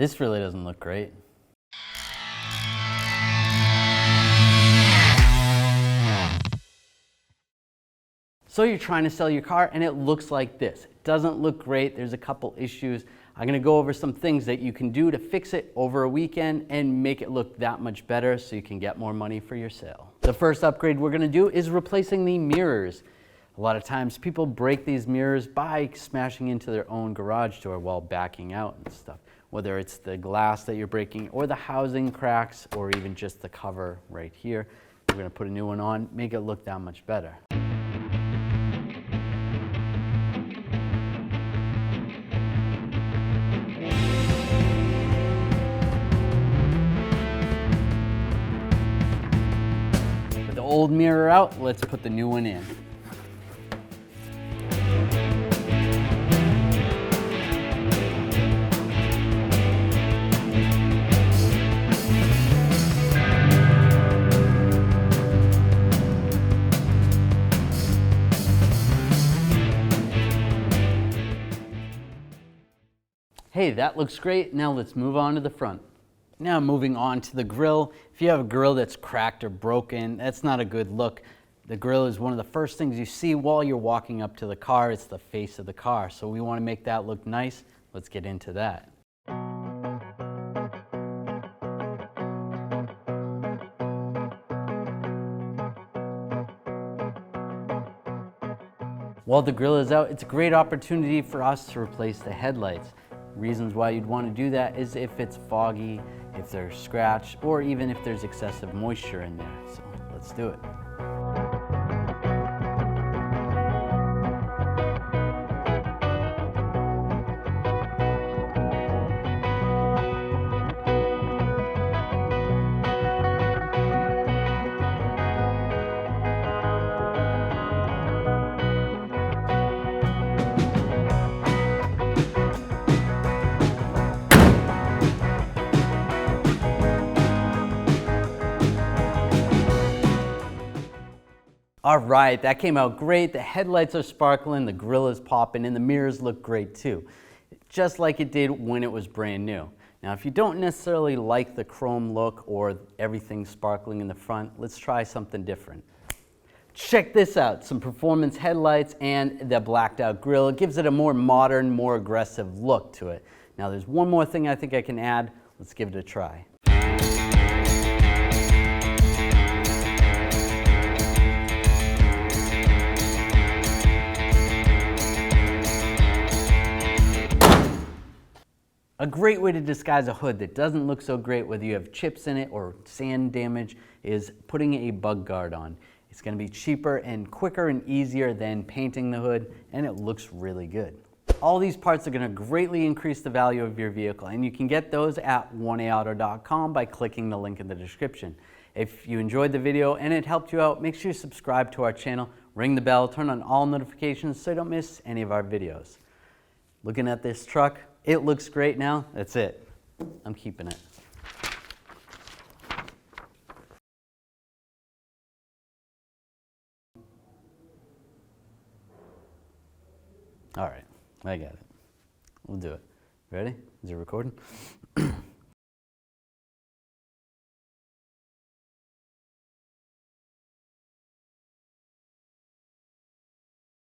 This really doesn't look great. So you're trying to sell your car and it looks like this. It doesn't look great. There's a couple issues. I'm going to go over some things that you can do to fix it over a weekend and make it look that much better so you can get more money for your sale. The first upgrade we're going to do is replacing the mirrors. A lot of times people break these mirrors by smashing into their own garage door while backing out and stuff. Whether it's the glass that you're breaking or the housing cracks or even just the cover right here. We're going to put a new one on, make it look that much better. With the old mirror out, let's put the new one in. Hey, that looks great. Now let's move on to the front. Now moving on to the grille. If you have a grille that's cracked or broken, that's not a good look. The grille is one of the first things you see while you're walking up to the car. It's the face of the car. So we want to make that look nice. Let's get into that. While the grille is out, it's a great opportunity for us to replace the headlights. Reasons why you'd want to do that is if it's foggy, if there's scratch, or even if there's excessive moisture in there. So let's do it. All right, that came out great. The headlights are sparkling, the grille is popping, and the mirrors look great too. Just like it did when it was brand new. Now, if you don't necessarily like the chrome look or everything sparkling in the front, let's try something different. Check this out, some performance headlights and the blacked out grille. It gives it a more modern, more aggressive look to it. Now, there's one more thing I think I can add. Let's give it a try. A great way to disguise a hood that doesn't look so great, whether you have chips in it or sand damage, is putting a bug guard on. It's going to be cheaper and quicker and easier than painting the hood, and it looks really good. All these parts are going to greatly increase the value of your vehicle, and you can get those at 1aauto.com by clicking the link in the description. If you enjoyed the video and it helped you out, make sure you subscribe to our channel, ring the bell, turn on all notifications so you don't miss any of our videos. Looking at this truck, it looks great now. That's it. I'm keeping it. All right, I got it. We'll do it. Ready? Is it recording?